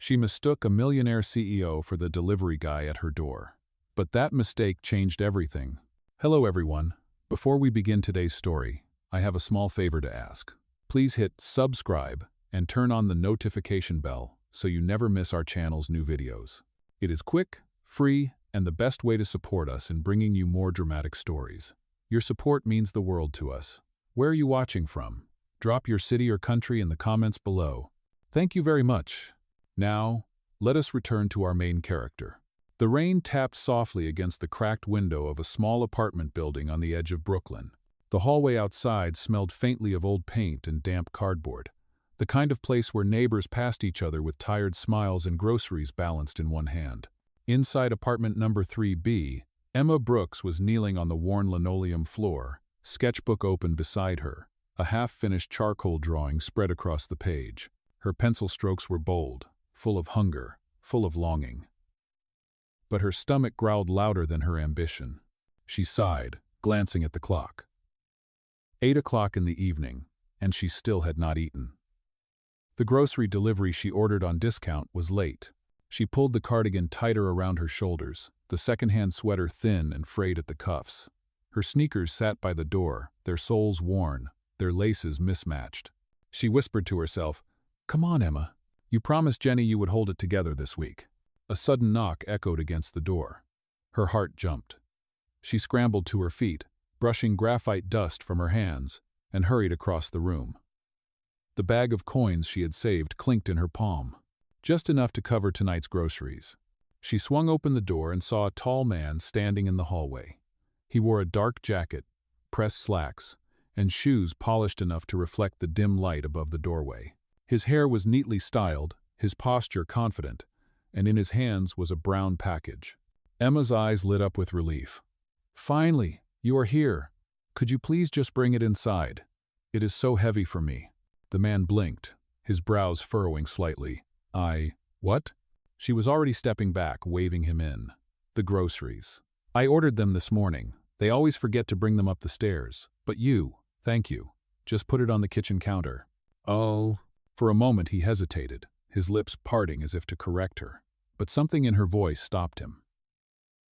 She mistook a millionaire CEO for the delivery guy at her door. But that mistake changed everything. Hello everyone. Before we begin today's story, I have a small favor to ask. Please hit subscribe and turn on the notification bell so you never miss our channel's new videos. It is quick, free, and the best way to support us in bringing you more dramatic stories. Your support means the world to us. Where are you watching from? Drop your city or country in the comments below. Thank you very much. Now, let us return to our main character. The rain tapped softly against the cracked window of a small apartment building on the edge of Brooklyn. The hallway outside smelled faintly of old paint and damp cardboard, the kind of place where neighbors passed each other with tired smiles and groceries balanced in one hand. Inside apartment number 3B, Emma Brooks was kneeling on the worn linoleum floor, sketchbook open beside her, a half-finished charcoal drawing spread across the page. Her pencil strokes were bold, full of hunger, full of longing. But her stomach growled louder than her ambition. She sighed, glancing at the clock. 8 o'clock in the evening, and she still had not eaten. The grocery delivery she ordered on discount was late. She pulled the cardigan tighter around her shoulders, the second-hand sweater thin and frayed at the cuffs. Her sneakers sat by the door, their soles worn, their laces mismatched. She whispered to herself, "Come on, Emma. You promised Jenny you would hold it together this week." A sudden knock echoed against the door. Her heart jumped. She scrambled to her feet, brushing graphite dust from her hands, and hurried across the room. The bag of coins she had saved clinked in her palm, just enough to cover tonight's groceries. She swung open the door and saw a tall man standing in the hallway. He wore a dark jacket, pressed slacks, and shoes polished enough to reflect the dim light above the doorway. His hair was neatly styled, his posture confident, and in his hands was a brown package. Emma's eyes lit up with relief. "Finally, you are here. Could you please just bring it inside? It is so heavy for me." The man blinked, his brows furrowing slightly. What?" She was already stepping back, waving him in. "The groceries. I ordered them this morning. They always forget to bring them up the stairs. But thank you. Just put it on the kitchen counter." "Oh." For a moment he hesitated, his lips parting as if to correct her. But something in her voice stopped him.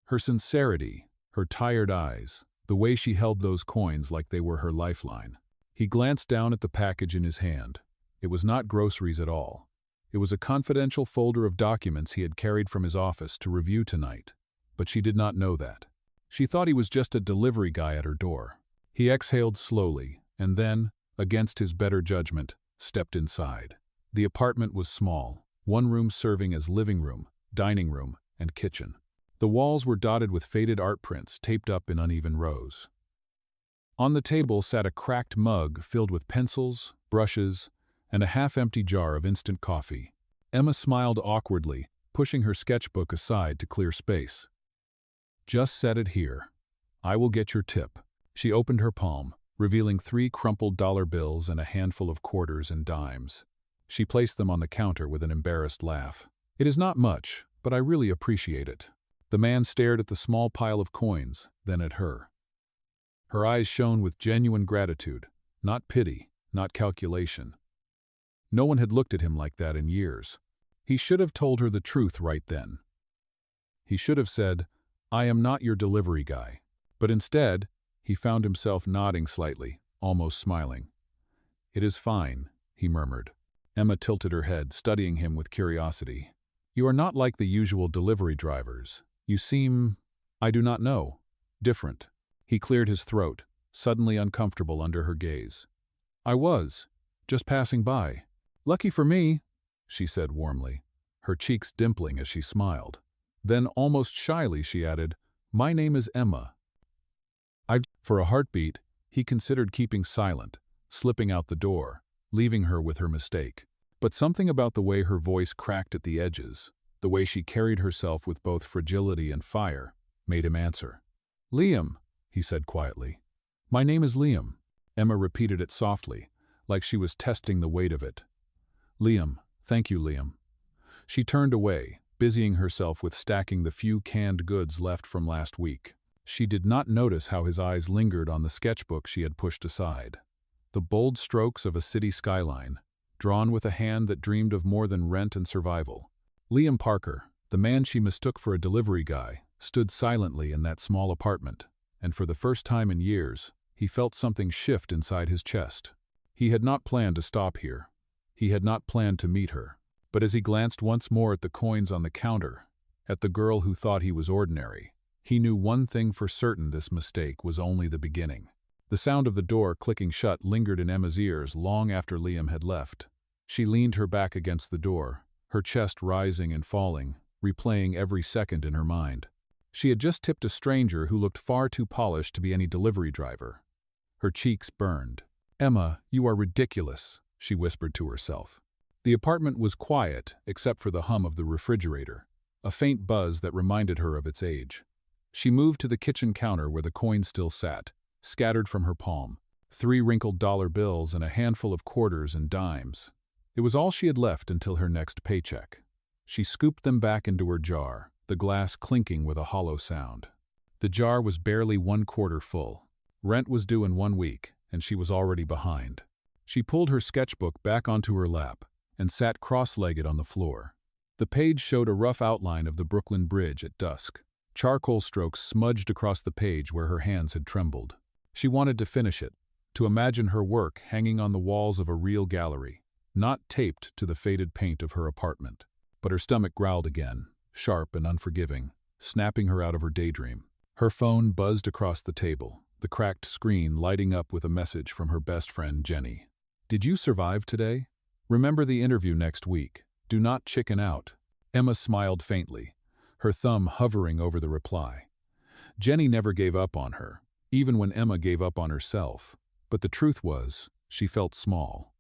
Her sincerity, her tired eyes, the way she held those coins like they were her lifeline. He glanced down at the package in his hand. It was not groceries at all. It was a confidential folder of documents he had carried from his office to review tonight. But she did not know that. She thought he was just a delivery guy at her door. He exhaled slowly, and then, against his better judgment, stepped inside. The apartment was small, one room serving as living room, dining room, and kitchen. The walls were dotted with faded art prints taped up in uneven rows. On the table sat a cracked mug filled with pencils, brushes, and a half-empty jar of instant coffee. Emma smiled awkwardly, pushing her sketchbook aside to clear space. "Just set it here. I will get your tip." She opened her palm, revealing 3 crumpled dollar bills and a handful of quarters and dimes. She placed them on the counter with an embarrassed laugh. "It is not much, but I really appreciate it." The man stared at the small pile of coins, then at her. Her eyes shone with genuine gratitude, not pity, not calculation. No one had looked at him like that in years. He should have told her the truth right then. He should have said, "I am not your delivery guy." But instead, he found himself nodding slightly, almost smiling. "It is fine," he murmured. Emma tilted her head, studying him with curiosity. "You are not like the usual delivery drivers. You seem, I do not know, different." He cleared his throat, suddenly uncomfortable under her gaze. "I was, just passing by." "Lucky for me," she said warmly, her cheeks dimpling as she smiled. Then, almost shyly, she added, "My name is Emma." For a heartbeat, he considered keeping silent, slipping out the door, leaving her with her mistake. But something about the way her voice cracked at the edges, the way she carried herself with both fragility and fire, made him answer. "Liam," he said quietly. "My name is Liam." Emma repeated it softly, like she was testing the weight of it. "Liam, thank you, Liam." She turned away, busying herself with stacking the few canned goods left from last week. She did not notice how his eyes lingered on the sketchbook she had pushed aside. The bold strokes of a city skyline, drawn with a hand that dreamed of more than rent and survival. Liam Parker, the man she mistook for a delivery guy, stood silently in that small apartment, and for the first time in years, he felt something shift inside his chest. He had not planned to stop here. He had not planned to meet her. But as he glanced once more at the coins on the counter, at the girl who thought he was ordinary, he knew one thing for certain: this mistake was only the beginning. The sound of the door clicking shut lingered in Emma's ears long after Liam had left. She leaned her back against the door, her chest rising and falling, replaying every second in her mind. She had just tipped a stranger who looked far too polished to be any delivery driver. Her cheeks burned. "Emma, you are ridiculous," she whispered to herself. The apartment was quiet, except for the hum of the refrigerator, a faint buzz that reminded her of its age. She moved to the kitchen counter where the coins still sat, scattered from her palm, 3 wrinkled dollar bills and a handful of quarters and dimes. It was all she had left until her next paycheck. She scooped them back into her jar, the glass clinking with a hollow sound. The jar was barely 1/4 full. Rent was due in 1 week, and she was already behind. She pulled her sketchbook back onto her lap and sat cross-legged on the floor. The page showed a rough outline of the Brooklyn Bridge at dusk. Charcoal strokes smudged across the page where her hands had trembled. She wanted to finish it, to imagine her work hanging on the walls of a real gallery, not taped to the faded paint of her apartment. But her stomach growled again, sharp and unforgiving, snapping her out of her daydream. Her phone buzzed across the table, the cracked screen lighting up with a message from her best friend Jenny. "Did you survive today? Remember the interview next week. Do not chicken out." Emma smiled faintly, her thumb hovering over the reply. Jenny never gave up on her, even when Emma gave up on herself. But the truth was, she felt small.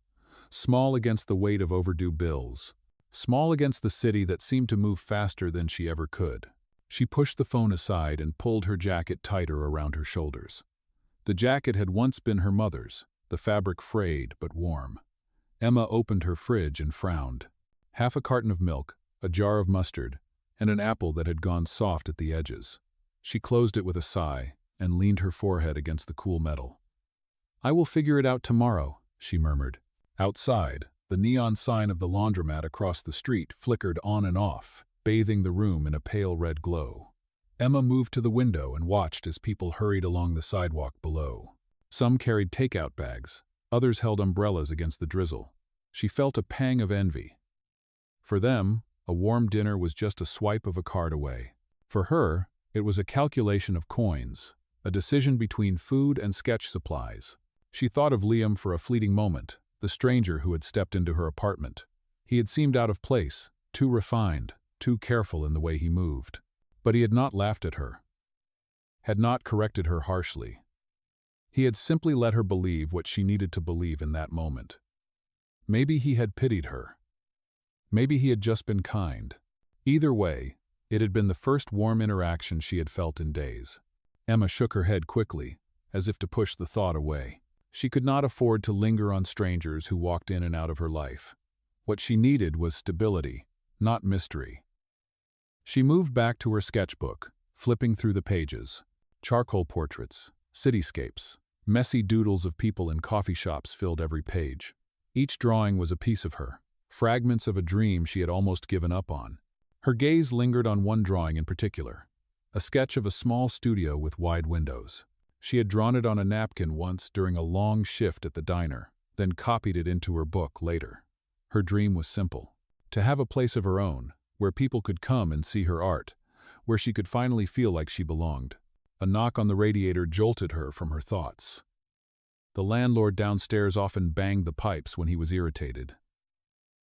Small against the weight of overdue bills. Small against the city that seemed to move faster than she ever could. She pushed the phone aside and pulled her jacket tighter around her shoulders. The jacket had once been her mother's, the fabric frayed but warm. Emma opened her fridge and frowned. Half a carton of milk, a jar of mustard, and an apple that had gone soft at the edges. She closed it with a sigh and leaned her forehead against the cool metal. "I will figure it out tomorrow," she murmured. Outside, the neon sign of the laundromat across the street flickered on and off, bathing the room in a pale red glow. Emma moved to the window and watched as people hurried along the sidewalk below. Some carried takeout bags, others held umbrellas against the drizzle. She felt a pang of envy. For them, a warm dinner was just a swipe of a card away. For her, it was a calculation of coins, a decision between food and sketch supplies. She thought of Liam for a fleeting moment, the stranger who had stepped into her apartment. He had seemed out of place, too refined, too careful in the way he moved. But he had not laughed at her, had not corrected her harshly. He had simply let her believe what she needed to believe in that moment. Maybe he had pitied her. Maybe he had just been kind. Either way, it had been the first warm interaction she had felt in days. Emma shook her head quickly, as if to push the thought away. She could not afford to linger on strangers who walked in and out of her life. What she needed was stability, not mystery. She moved back to her sketchbook, flipping through the pages. Charcoal portraits, cityscapes, messy doodles of people in coffee shops filled every page. Each drawing was a piece of her, fragments of a dream she had almost given up on. Her gaze lingered on one drawing in particular, a sketch of a small studio with wide windows. She had drawn it on a napkin once during a long shift at the diner, then copied it into her book later. Her dream was simple: to have a place of her own, where people could come and see her art, where she could finally feel like she belonged. A knock on the radiator jolted her from her thoughts. The landlord downstairs often banged the pipes when he was irritated.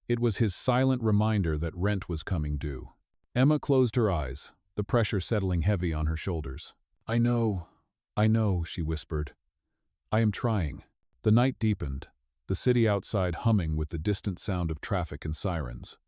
It was his silent reminder that rent was coming due. Emma closed her eyes, the pressure settling heavy on her shoulders. I know, she whispered. "I am trying." The night deepened, the city outside humming with the distant sound of traffic and sirens.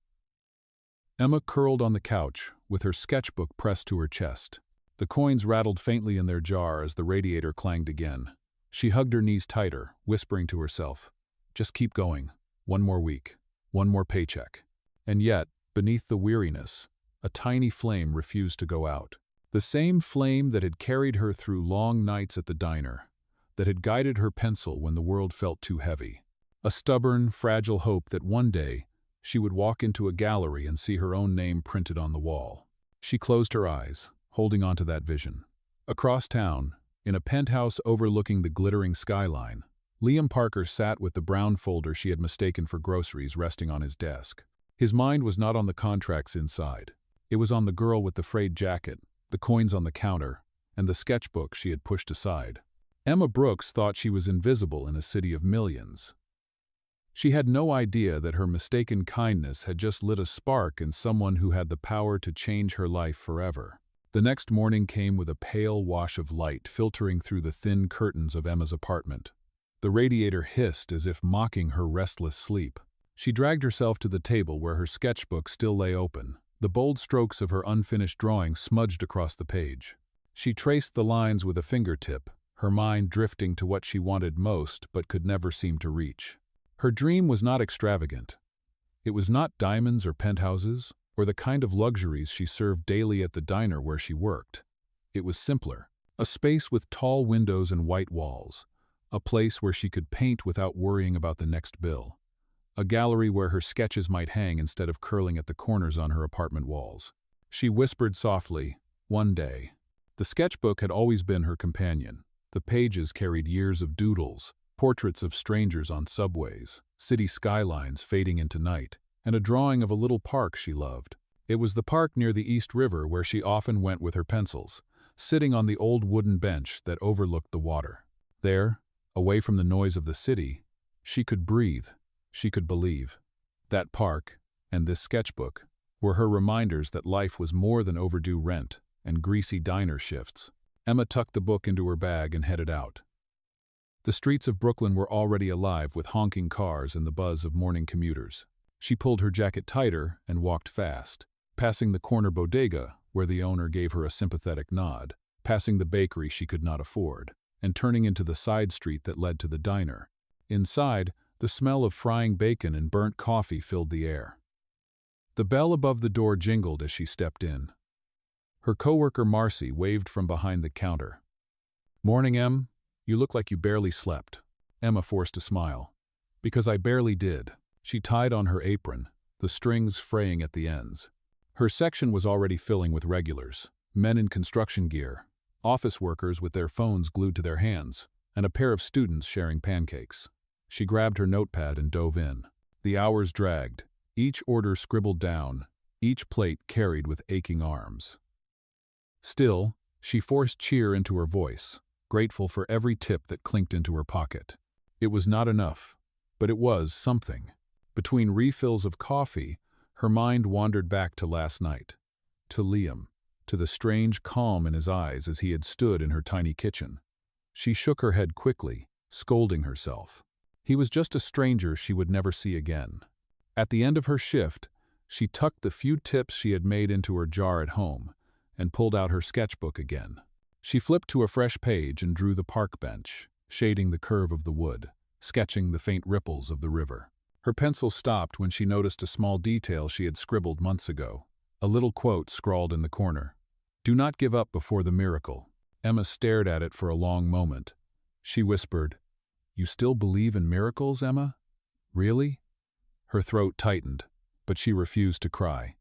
Emma curled on the couch, with her sketchbook pressed to her chest. The coins rattled faintly in their jar as the radiator clanged again. She hugged her knees tighter, whispering to herself, "Just keep going. One more week. One more paycheck." And yet, beneath the weariness, a tiny flame refused to go out. The same flame that had carried her through long nights at the diner, that had guided her pencil when the world felt too heavy. A stubborn, fragile hope that one day she would walk into a gallery and see her own name printed on the wall. She closed her eyes, holding on to that vision. Across town, in a penthouse overlooking the glittering skyline, Liam Parker sat with the brown folder she had mistaken for groceries resting on his desk. His mind was not on the contracts inside. It was on the girl with the frayed jacket, the coins on the counter, and the sketchbook she had pushed aside. Emma Brooks thought she was invisible in a city of millions. She had no idea that her mistaken kindness had just lit a spark in someone who had the power to change her life forever. The next morning came with a pale wash of light filtering through the thin curtains of Emma's apartment. The radiator hissed as if mocking her restless sleep. She dragged herself to the table where her sketchbook still lay open, the bold strokes of her unfinished drawing smudged across the page. She traced the lines with a fingertip, her mind drifting to what she wanted most but could never seem to reach. Her dream was not extravagant. It was not diamonds or penthouses, or the kind of luxuries she served daily at the diner where she worked. It was simpler, a space with tall windows and white walls, a place where she could paint without worrying about the next bill, a gallery where her sketches might hang instead of curling at the corners on her apartment walls. She whispered softly, "One day." The sketchbook had always been her companion. The pages carried years of doodles, portraits of strangers on subways, city skylines fading into night, and a drawing of a little park she loved. It was the park near the East River where she often went with her pencils, sitting on the old wooden bench that overlooked the water. There, away from the noise of the city, she could breathe, she could believe. That park, and this sketchbook, were her reminders that life was more than overdue rent and greasy diner shifts. Emma tucked the book into her bag and headed out. The streets of Brooklyn were already alive with honking cars and the buzz of morning commuters. She pulled her jacket tighter and walked fast, passing the corner bodega where the owner gave her a sympathetic nod, passing the bakery she could not afford, and turning into the side street that led to the diner. Inside, the smell of frying bacon and burnt coffee filled the air. The bell above the door jingled as she stepped in. Her coworker Marcy waved from behind the counter. "Morning, Em. You look like you barely slept." Emma forced a smile. "Because I barely did." She tied on her apron, the strings fraying at the ends. Her section was already filling with regulars, men in construction gear, office workers with their phones glued to their hands, and a pair of students sharing pancakes. She grabbed her notepad and dove in. The hours dragged, each order scribbled down, each plate carried with aching arms. Still, she forced cheer into her voice, grateful for every tip that clinked into her pocket. It was not enough, but it was something. Between refills of coffee, her mind wandered back to last night, to Liam, to the strange calm in his eyes as he had stood in her tiny kitchen. She shook her head quickly, scolding herself. He was just a stranger she would never see again. At the end of her shift, she tucked the few tips she had made into her jar at home and pulled out her sketchbook again. She flipped to a fresh page and drew the park bench, shading the curve of the wood, sketching the faint ripples of the river. Her pencil stopped when she noticed a small detail she had scribbled months ago, a little quote scrawled in the corner. "Do not give up before the miracle." Emma stared at it for a long moment. She whispered, "You still believe in miracles, Emma? Really?" Her throat tightened, but she refused to cry.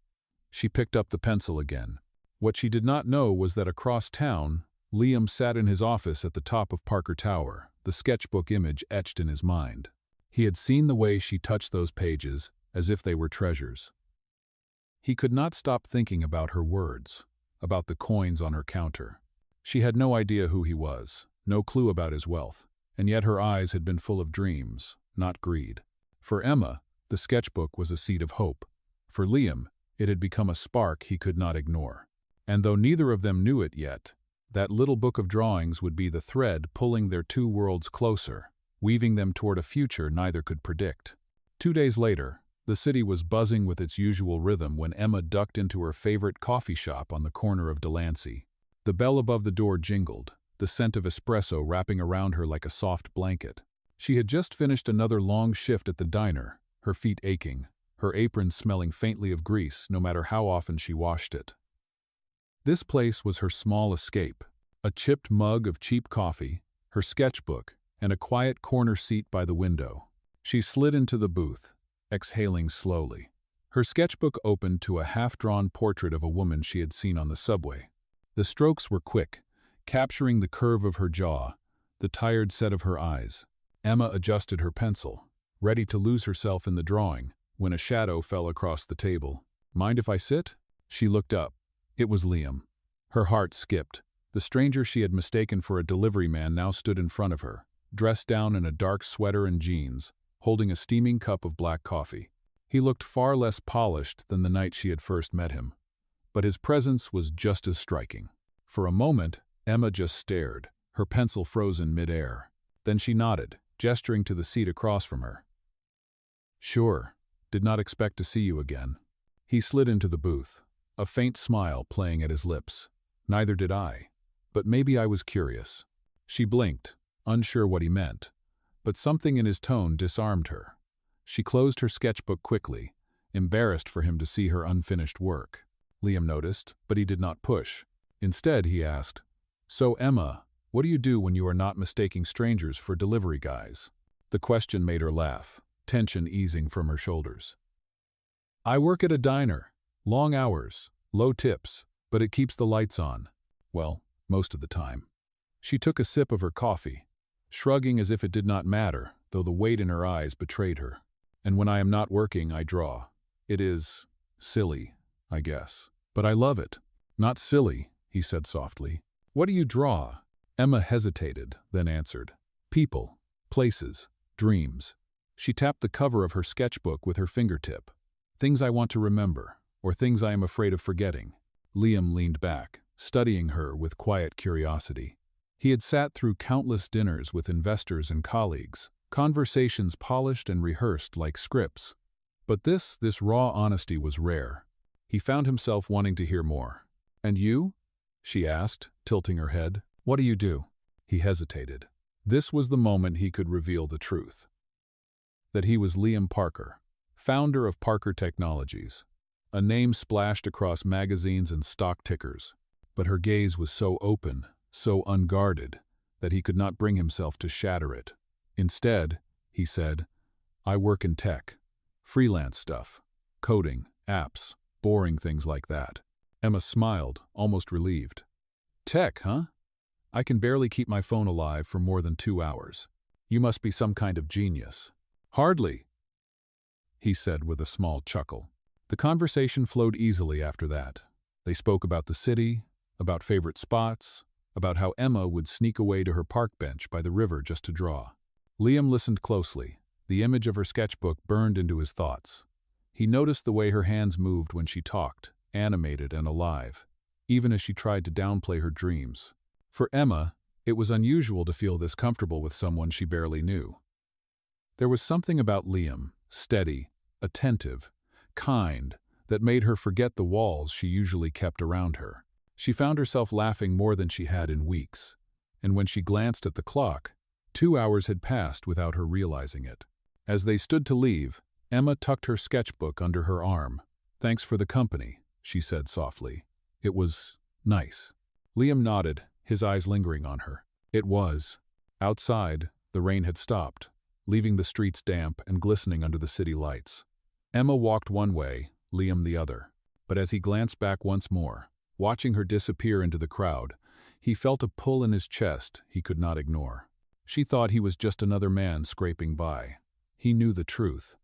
She picked up the pencil again. What she did not know was that across town, Liam sat in his office at the top of Parker Tower, the sketchbook image etched in his mind. He had seen the way she touched those pages, as if they were treasures. He could not stop thinking about her words, about the coins on her counter. She had no idea who he was, no clue about his wealth, and yet her eyes had been full of dreams, not greed. For Emma, the sketchbook was a seed of hope. For Liam, it had become a spark he could not ignore. And though neither of them knew it yet, that little book of drawings would be the thread pulling their two worlds closer, weaving them toward a future neither could predict. 2 days later, the city was buzzing with its usual rhythm when Emma ducked into her favorite coffee shop on the corner of Delancey. The bell above the door jingled, the scent of espresso wrapping around her like a soft blanket. She had just finished another long shift at the diner, her feet aching, her apron smelling faintly of grease no matter how often she washed it. This place was her small escape, a chipped mug of cheap coffee, her sketchbook, and a quiet corner seat by the window. She slid into the booth, exhaling slowly. Her sketchbook opened to a half-drawn portrait of a woman she had seen on the subway. The strokes were quick, capturing the curve of her jaw, the tired set of her eyes. Emma adjusted her pencil, ready to lose herself in the drawing, when a shadow fell across the table. "Mind if I sit?" She looked up. It was Liam. Her heart skipped. The stranger she had mistaken for a delivery man now stood in front of her, dressed down in a dark sweater and jeans, holding a steaming cup of black coffee. He looked far less polished than the night she had first met him, but his presence was just as striking. For a moment, Emma just stared, her pencil frozen mid-air. Then she nodded, gesturing to the seat across from her. "Sure, did not expect to see you again." He slid into the booth, a faint smile playing at his lips. "Neither did I, but maybe I was curious." She blinked, unsure what he meant, but something in his tone disarmed her. She closed her sketchbook quickly, embarrassed for him to see her unfinished work. Liam noticed, but he did not push. Instead, he asked, "So, Emma, what do you do when you are not mistaking strangers for delivery guys?" The question made her laugh, tension easing from her shoulders. "I work at a diner. Long hours, low tips, but it keeps the lights on. Well, most of the time." She took a sip of her coffee, shrugging as if it did not matter, though the weight in her eyes betrayed her. "And when I am not working, I draw. It is silly, I guess. But I love it." "Not silly," he said softly. "What do you draw?" Emma hesitated, then answered. "People, places, dreams." She tapped the cover of her sketchbook with her fingertip. "Things I want to remember, or things I am afraid of forgetting." Liam leaned back, studying her with quiet curiosity. He had sat through countless dinners with investors and colleagues, conversations polished and rehearsed like scripts. But this raw honesty was rare. He found himself wanting to hear more. "And you?" she asked, tilting her head. "What do you do?" He hesitated. This was the moment he could reveal the truth. That he was Liam Parker, founder of Parker Technologies, a name splashed across magazines and stock tickers. But her gaze was so open, so unguarded, that he could not bring himself to shatter it. Instead, he said, "I work in tech. Freelance stuff. Coding, apps, boring things like that." Emma smiled, almost relieved. "Tech, huh? I can barely keep my phone alive for more than 2 hours. You must be some kind of genius." "Hardly," he said with a small chuckle. The conversation flowed easily after that. They spoke about the city, about favorite spots, about how Emma would sneak away to her park bench by the river just to draw. Liam listened closely. The image of her sketchbook burned into his thoughts. He noticed the way her hands moved when she talked, animated and alive, even as she tried to downplay her dreams. For Emma, it was unusual to feel this comfortable with someone she barely knew. There was something about Liam, steady, attentive, kind, that made her forget the walls she usually kept around her. She found herself laughing more than she had in weeks, and when she glanced at the clock, 2 hours had passed without her realizing it. As they stood to leave, Emma tucked her sketchbook under her arm. "Thanks for the company," she said softly. "It was nice." Liam nodded, his eyes lingering on her. It was. Outside, the rain had stopped, leaving the streets damp and glistening under the city lights. Emma walked one way, Liam the other. But as he glanced back once more, watching her disappear into the crowd, he felt a pull in his chest he could not ignore. She thought he was just another man scraping by. He knew the truth.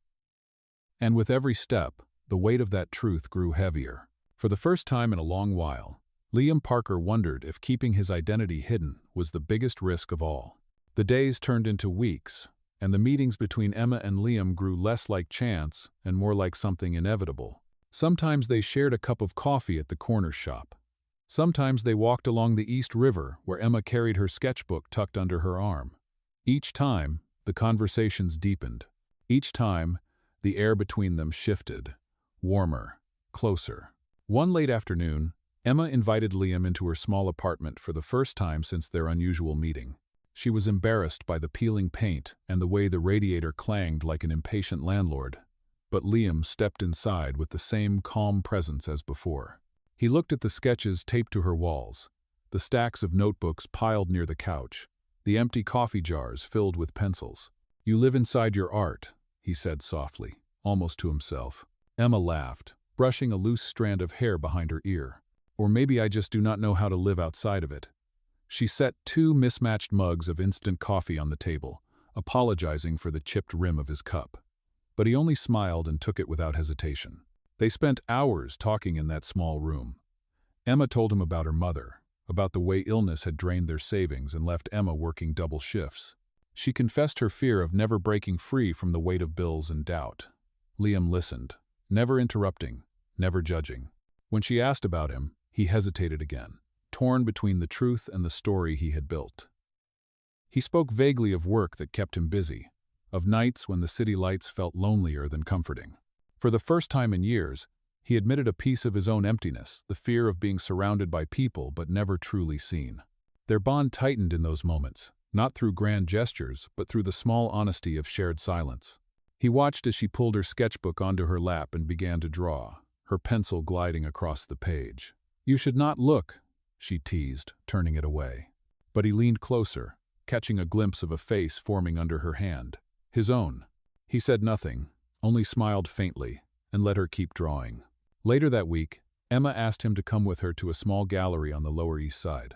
And with every step, the weight of that truth grew heavier. For the first time in a long while, Liam Parker wondered if keeping his identity hidden was the biggest risk of all. The days turned into weeks, and the meetings between Emma and Liam grew less like chance and more like something inevitable. Sometimes they shared a cup of coffee at the corner shop. Sometimes they walked along the East River where Emma carried her sketchbook tucked under her arm. Each time, the conversations deepened. Each time, the air between them shifted, warmer, closer. One late afternoon, Emma invited Liam into her small apartment for the first time since their unusual meeting. She was embarrassed by the peeling paint and the way the radiator clanged like an impatient landlord. But Liam stepped inside with the same calm presence as before. He looked at the sketches taped to her walls, the stacks of notebooks piled near the couch, the empty coffee jars filled with pencils. "You live inside your art," he said softly, almost to himself. Emma laughed, brushing a loose strand of hair behind her ear. Or maybe I just do not know how to live outside of it. She set 2 mismatched mugs of instant coffee on the table, apologizing for the chipped rim of his cup. But he only smiled and took it without hesitation. They spent hours talking in that small room. Emma told him about her mother, about the way illness had drained their savings and left Emma working double shifts. She confessed her fear of never breaking free from the weight of bills and doubt. Liam listened, never interrupting, never judging. When she asked about him, he hesitated again, torn between the truth and the story he had built. He spoke vaguely of work that kept him busy, of nights when the city lights felt lonelier than comforting. For the first time in years, he admitted a piece of his own emptiness, the fear of being surrounded by people but never truly seen. Their bond tightened in those moments, not through grand gestures, but through the small honesty of shared silence. He watched as she pulled her sketchbook onto her lap and began to draw, her pencil gliding across the page. "You should not look," she teased, turning it away. But he leaned closer, catching a glimpse of a face forming under her hand. His own. He said nothing, only smiled faintly, and let her keep drawing. Later that week, Emma asked him to come with her to a small gallery on the Lower East Side.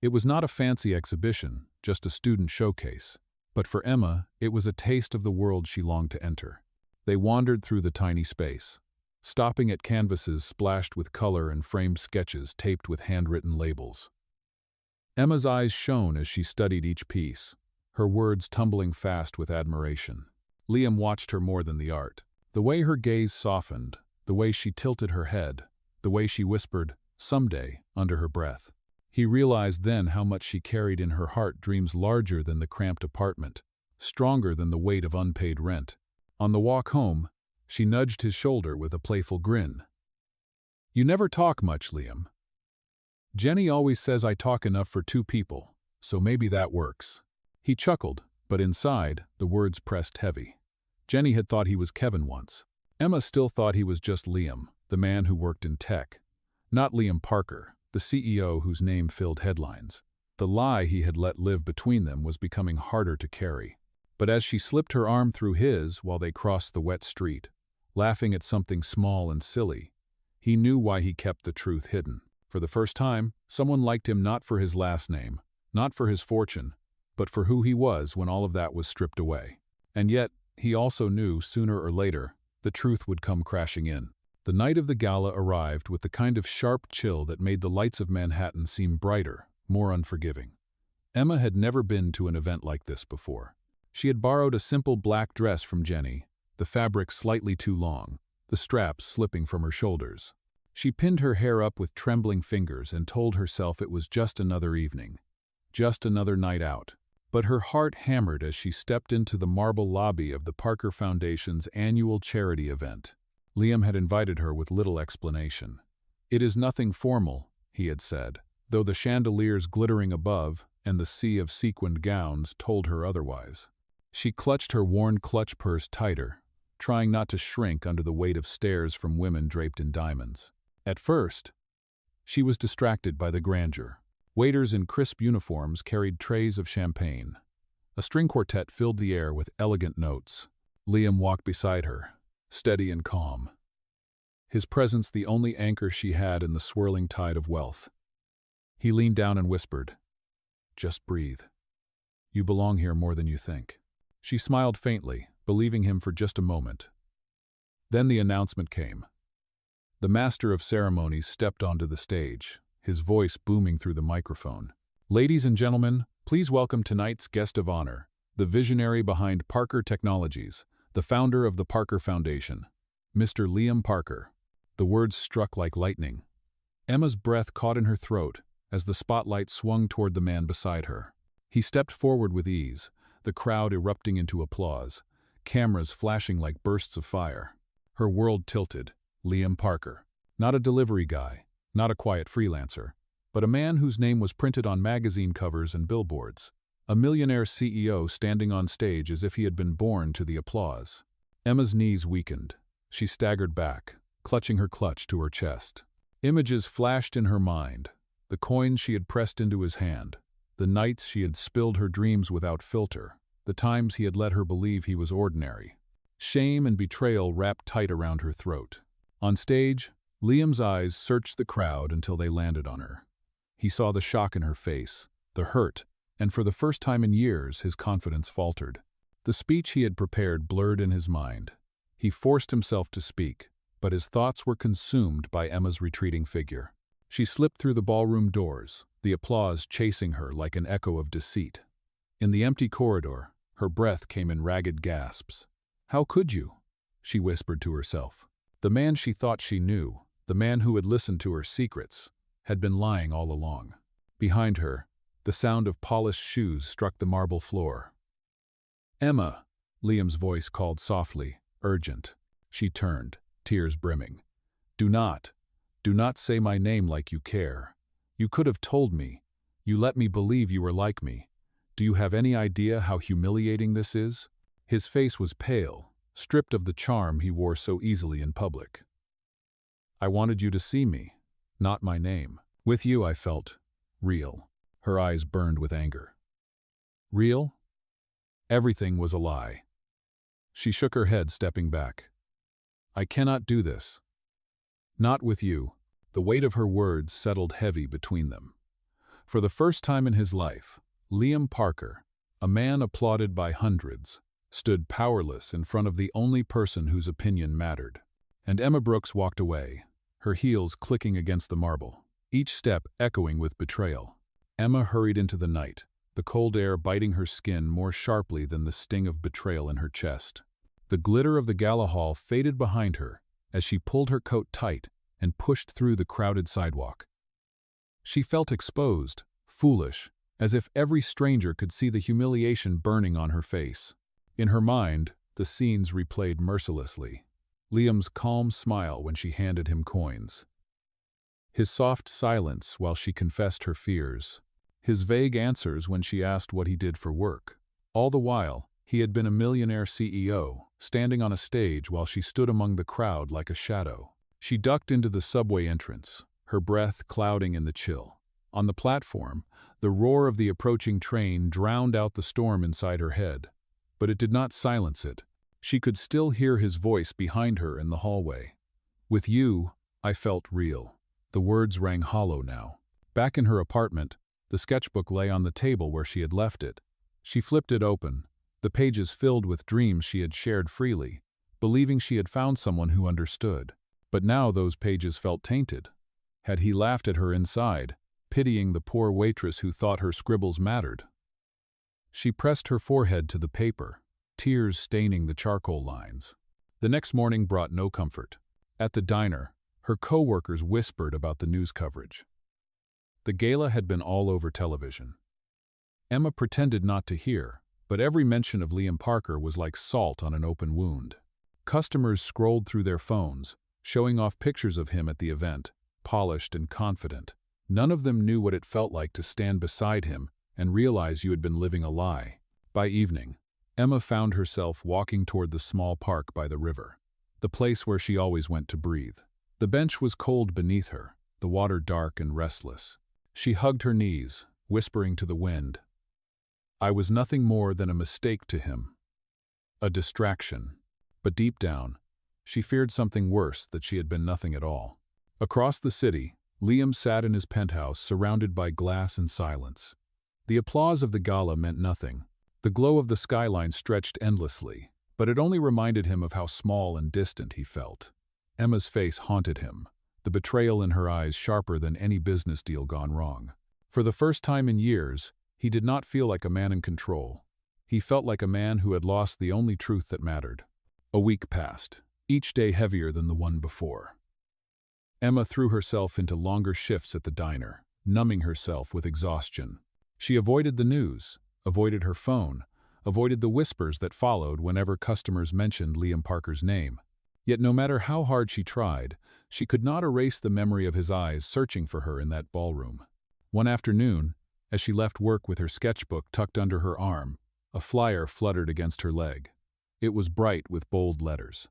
It was not a fancy exhibition, just a student showcase. But for Emma, it was a taste of the world she longed to enter. They wandered through the tiny space, stopping at canvases splashed with color and framed sketches taped with handwritten labels. Emma's eyes shone as she studied each piece, her words tumbling fast with admiration. Liam watched her more than the art. The way her gaze softened, the way she tilted her head, the way she whispered, "Someday," under her breath. He realized then how much she carried in her heart dreams larger than the cramped apartment, stronger than the weight of unpaid rent. On the walk home, she nudged his shoulder with a playful grin. "You never talk much, Liam. Jenny always says I talk enough for 2 people, so maybe that works." He chuckled, but inside, the words pressed heavy. Jenny had thought he was Kevin once. Emma still thought he was just Liam, the man who worked in tech. Not Liam Parker, the CEO whose name filled headlines. The lie he had let live between them was becoming harder to carry. But as she slipped her arm through his while they crossed the wet street, laughing at something small and silly, he knew why he kept the truth hidden. For the first time, someone liked him not for his last name, not for his fortune, but for who he was when all of that was stripped away. And yet, he also knew sooner or later, the truth would come crashing in. The night of the gala arrived with the kind of sharp chill that made the lights of Manhattan seem brighter, more unforgiving. Emma had never been to an event like this before. She had borrowed a simple black dress from Jenny, the fabric slightly too long, the straps slipping from her shoulders. She pinned her hair up with trembling fingers and told herself it was just another evening, just another night out. But her heart hammered as she stepped into the marble lobby of the Parker Foundation's annual charity event. Liam had invited her with little explanation. "It is nothing formal," he had said, though the chandeliers glittering above and the sea of sequined gowns told her otherwise. She clutched her worn clutch purse tighter, trying not to shrink under the weight of stares from women draped in diamonds. At first, she was distracted by the grandeur. Waiters in crisp uniforms carried trays of champagne. A string quartet filled the air with elegant notes. Liam walked beside her, steady and calm, his presence the only anchor she had in the swirling tide of wealth. He leaned down and whispered, "Just breathe. You belong here more than you think." She smiled faintly, believing him for just a moment. Then the announcement came. The master of ceremonies stepped onto the stage, his voice booming through the microphone. "Ladies and gentlemen, please welcome tonight's guest of honor, the visionary behind Parker Technologies, the founder of the Parker Foundation, Mr. Liam Parker." The words struck like lightning. Emma's breath caught in her throat as the spotlight swung toward the man beside her. He stepped forward with ease, the crowd erupting into applause, cameras flashing like bursts of fire. Her world tilted. Liam Parker. Not a delivery guy, not a quiet freelancer, but a man whose name was printed on magazine covers and billboards. A millionaire CEO standing on stage as if he had been born to the applause. Emma's knees weakened. She staggered back, clutching her clutch to her chest. Images flashed in her mind, the coins she had pressed into his hand, the nights she had spilled her dreams without filter, the times he had let her believe he was ordinary. shame and betrayal wrapped tight around her throat. On stage, Liam's eyes searched the crowd until they landed on her. He saw the shock in her face, the hurt, and for the first time in years his confidence faltered. The speech he had prepared blurred in his mind. He forced himself to speak, but his thoughts were consumed by Emma's retreating figure. She slipped through the ballroom doors, the applause chasing her like an echo of deceit. In the empty corridor, her breath came in ragged gasps. "How could you?" she whispered to herself. The man she thought she knew, the man who had listened to her secrets, had been lying all along. Behind her, the sound of polished shoes struck the marble floor. "Emma," Liam's voice called softly, urgent. She turned, tears brimming. Do not say my name like you care. You could have told me. You let me believe you were like me. Do you have any idea how humiliating this is?" His face was pale, stripped of the charm he wore so easily in public. "I wanted you to see me, not my name. With you I felt real." Her eyes burned with anger. Real? Everything was a lie. She shook her head, stepping back. "I cannot do this. Not with you." The weight of her words settled heavy between them. For the first time in his life, Liam Parker, a man applauded by hundreds, stood powerless in front of the only person whose opinion mattered. And Emma Brooks walked away, her heels clicking against the marble, each step echoing with betrayal. Emma hurried into the night, the cold air biting her skin more sharply than the sting of betrayal in her chest. The glitter of the gala hall faded behind her as she pulled her coat tight and pushed through the crowded sidewalk. She felt exposed, foolish, as if every stranger could see the humiliation burning on her face. In her mind, the scenes replayed mercilessly. Liam's calm smile when she handed him coins. His soft silence while she confessed her fears. His vague answers when she asked what he did for work. All the while, he had been a millionaire CEO, standing on a stage while she stood among the crowd like a shadow. She ducked into the subway entrance, her breath clouding in the chill. On the platform, the roar of the approaching train drowned out the storm inside her head. But it did not silence it. She could still hear his voice behind her in the hallway. "With you, I felt real." The words rang hollow now. Back in her apartment, the sketchbook lay on the table where she had left it. She flipped it open, the pages filled with dreams she had shared freely, believing she had found someone who understood. But now those pages felt tainted. Had he laughed at her inside, pitying the poor waitress who thought her scribbles mattered? She pressed her forehead to the paper, tears staining the charcoal lines. The next morning brought no comfort. At the diner, her co-workers whispered about the news coverage. The gala had been all over television. Emma pretended not to hear, but every mention of Liam Parker was like salt on an open wound. Customers scrolled through their phones, showing off pictures of him at the event, polished and confident. None of them knew what it felt like to stand beside him and realize you had been living a lie. By evening, Emma found herself walking toward the small park by the river, the place where she always went to breathe. The bench was cold beneath her, the water dark and restless. She hugged her knees, whispering to the wind. I was nothing more than a mistake to him. A distraction. But deep down, she feared something worse, that she had been nothing at all. Across the city, Liam sat in his penthouse surrounded by glass and silence. The applause of the gala meant nothing. The glow of the skyline stretched endlessly, but it only reminded him of how small and distant he felt. Emma's face haunted him, the betrayal in her eyes sharper than any business deal gone wrong. For the first time in years, he did not feel like a man in control. He felt like a man who had lost the only truth that mattered. A week passed, each day heavier than the one before. Emma threw herself into longer shifts at the diner, numbing herself with exhaustion. She avoided the news, avoided her phone, avoided the whispers that followed whenever customers mentioned Liam Parker's name. Yet no matter how hard she tried, she could not erase the memory of his eyes searching for her in that ballroom. One afternoon, as she left work with her sketchbook tucked under her arm, a flyer fluttered against her leg. It was bright with bold letters.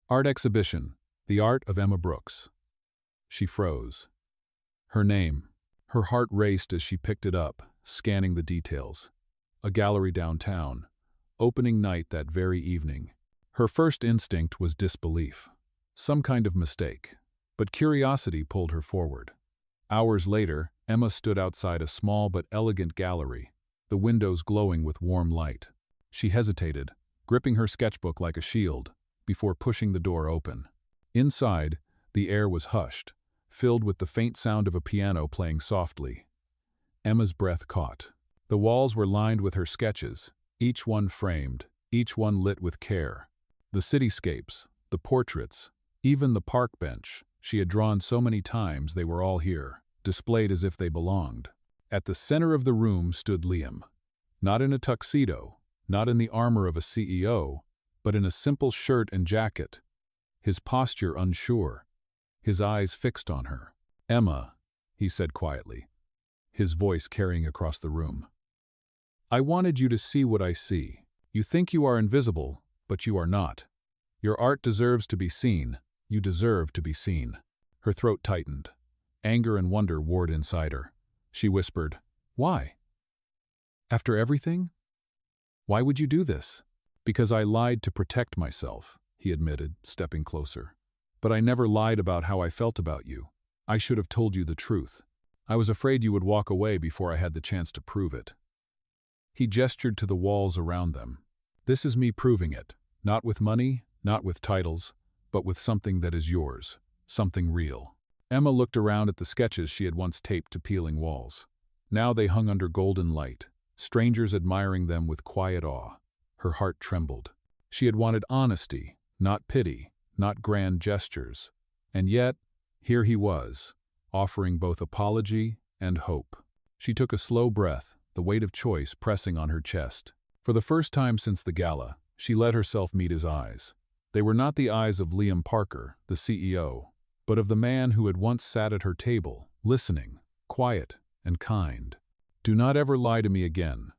Art Exhibition, The Art of Emma Brooks. She froze. Her name. Her heart raced as she picked it up, scanning the details. A gallery downtown. Opening night that very evening. Her first instinct was disbelief. Some kind of mistake. But curiosity pulled her forward. Hours later, Emma stood outside a small but elegant gallery, the windows glowing with warm light. She hesitated, gripping her sketchbook like a shield, before pushing the door open. Inside, the air was hushed, filled with the faint sound of a piano playing softly. Emma's breath caught. The walls were lined with her sketches, each one framed, each one lit with care. The cityscapes, the portraits, even the park bench she had drawn so many times they were all here, displayed as if they belonged. At the center of the room stood Liam. Not in a tuxedo, not in the armor of a CEO, but in a simple shirt and jacket, his posture unsure, his eyes fixed on her. "Emma," he said quietly, his voice carrying across the room. "I wanted you to see what I see. You think you are invisible, but you are not. Your art deserves to be seen. You deserve to be seen." Her throat tightened. Anger and wonder warred inside her. She whispered, "Why? After everything? Why would you do this?" "Because I lied to protect myself," he admitted, stepping closer. "But I never lied about how I felt about you. I should have told you the truth. I was afraid you would walk away before I had the chance to prove it." He gestured to the walls around them. "This is me proving it, not with money, not with titles, but with something that is yours, something real." Emma looked around at the sketches she had once taped to peeling walls. Now they hung under golden light, strangers admiring them with quiet awe. Her heart trembled. She had wanted honesty, not pity, not grand gestures. And yet, here he was, offering both apology and hope. She took a slow breath, the weight of choice pressing on her chest. For the first time since the gala, she let herself meet his eyes. They were not the eyes of Liam Parker, the CEO, but of the man who had once sat at her table, listening, quiet and kind. "Do not ever lie to me again,"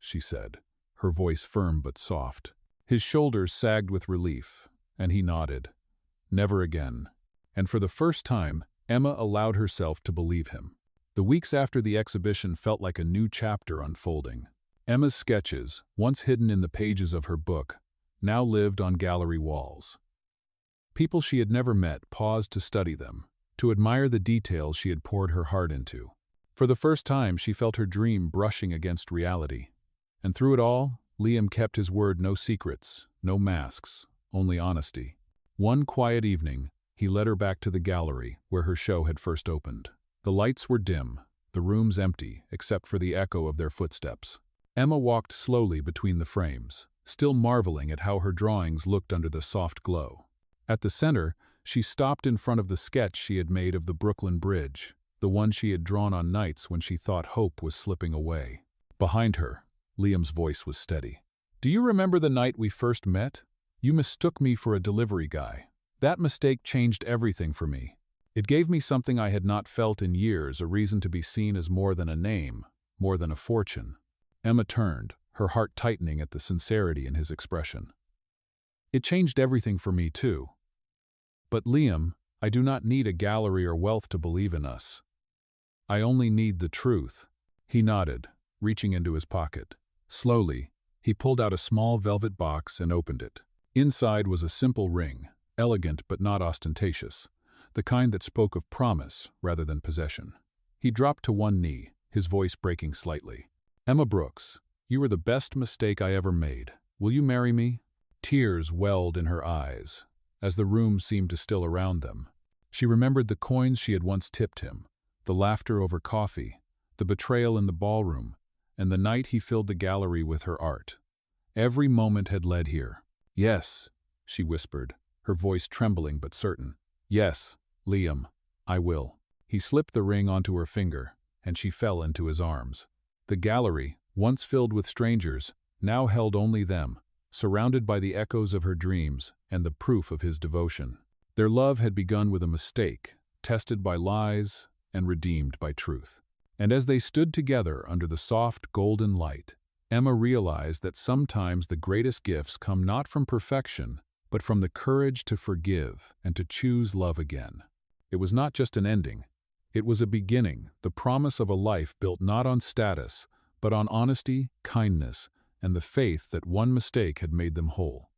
she said, her voice firm but soft. His shoulders sagged with relief, and he nodded. Never again. And for the first time, Emma allowed herself to believe him. The weeks after the exhibition felt like a new chapter unfolding. Emma's sketches, once hidden in the pages of her book, now lived on gallery walls. People she had never met paused to study them, to admire the details she had poured her heart into. For the first time, she felt her dream brushing against reality. And through it all, Liam kept his word: no secrets, no masks, only honesty. One quiet evening, he led her back to the gallery where her show had first opened. The lights were dim, the rooms empty except for the echo of their footsteps. Emma walked slowly between the frames, still marveling at how her drawings looked under the soft glow. At the center, she stopped in front of the sketch she had made of the Brooklyn Bridge, the one she had drawn on nights when she thought hope was slipping away. Behind her, Liam's voice was steady. "Do you remember the night we first met? You mistook me for a delivery guy. That mistake changed everything for me. It gave me something I had not felt in years, a reason to be seen as more than a name, more than a fortune." Emma turned, her heart tightening at the sincerity in his expression. "It changed everything for me, too. But Liam, I do not need a gallery or wealth to believe in us. I only need the truth." He nodded, reaching into his pocket. Slowly, he pulled out a small velvet box and opened it. Inside was a simple ring, elegant but not ostentatious, the kind that spoke of promise rather than possession. He dropped to one knee, his voice breaking slightly. "Emma Brooks, you were the best mistake I ever made. Will you marry me?" Tears welled in her eyes, as the room seemed to still around them. She remembered the coins she had once tipped him, the laughter over coffee, the betrayal in the ballroom, and the night he filled the gallery with her art. Every moment had led here. "Yes," she whispered, her voice trembling but certain. "Yes, Liam, I will." He slipped the ring onto her finger, and she fell into his arms. The gallery, once filled with strangers, now held only them, surrounded by the echoes of her dreams and the proof of his devotion. Their love had begun with a mistake, tested by lies and redeemed by truth. And as they stood together under the soft golden light, Emma realized that sometimes the greatest gifts come not from perfection, but from the courage to forgive and to choose love again. It was not just an ending. It was a beginning, the promise of a life built not on status, but on honesty, kindness, and the faith that one mistake had made them whole.